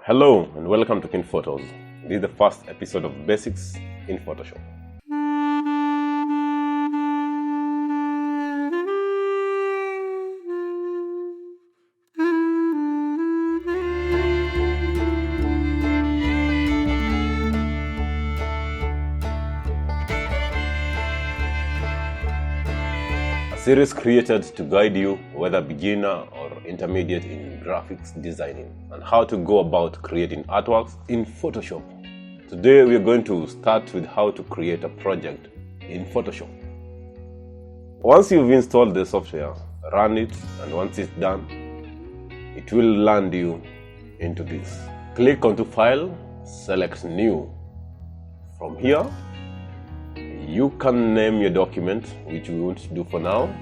Hello and welcome to Fotos. This is the first episode of Basics in Photoshop. A series created to guide you, whether beginner or intermediate in graphics designing, and how to go about creating artworks in Photoshop. Today we are going to start with how to create a project in Photoshop. Once you've installed the software, run it, and once it's done, it will land you into this. Click onto File, select New. From here, you can name your document, which we won't do for now.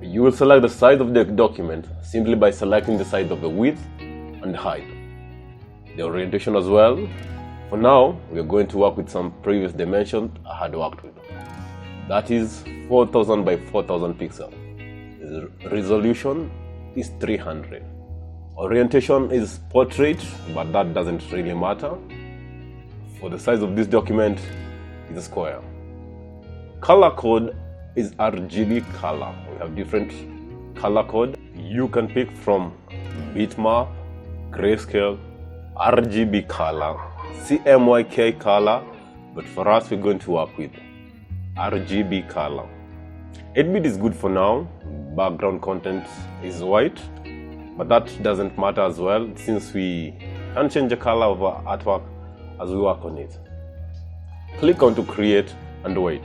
You will select the size of the document simply by selecting the size of the width and height. The orientation as well. For now, we are going to work with some previous dimensions I had worked with. That is 4000 by 4000 pixels. The resolution is 300. Orientation is portrait, but that doesn't really matter. For the size of this document, it's a square. Color code is RGB color. We have different color code. You can pick from bitmap, grayscale, RGB color, CMYK color, but for us we're going to work with RGB color. 8-bit is good for now. Background content is white, but that doesn't matter as well since we can change the color of our artwork as we work on it. Click on to create and wait.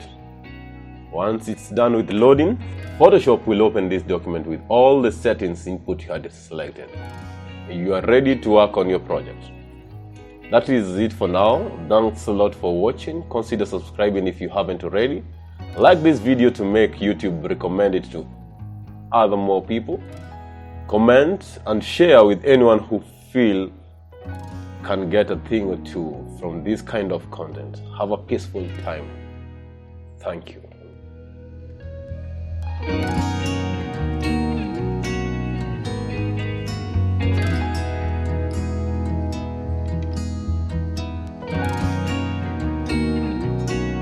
Once it's done with loading, Photoshop will open this document with all the settings input you had selected. You are ready to work on your project. That is it for now. Thanks a lot for watching. Consider subscribing if you haven't already. Like this video to make YouTube recommend it to more people. Comment and share with anyone who feel can get a thing or two from this kind of content. Have a peaceful time. Thank you.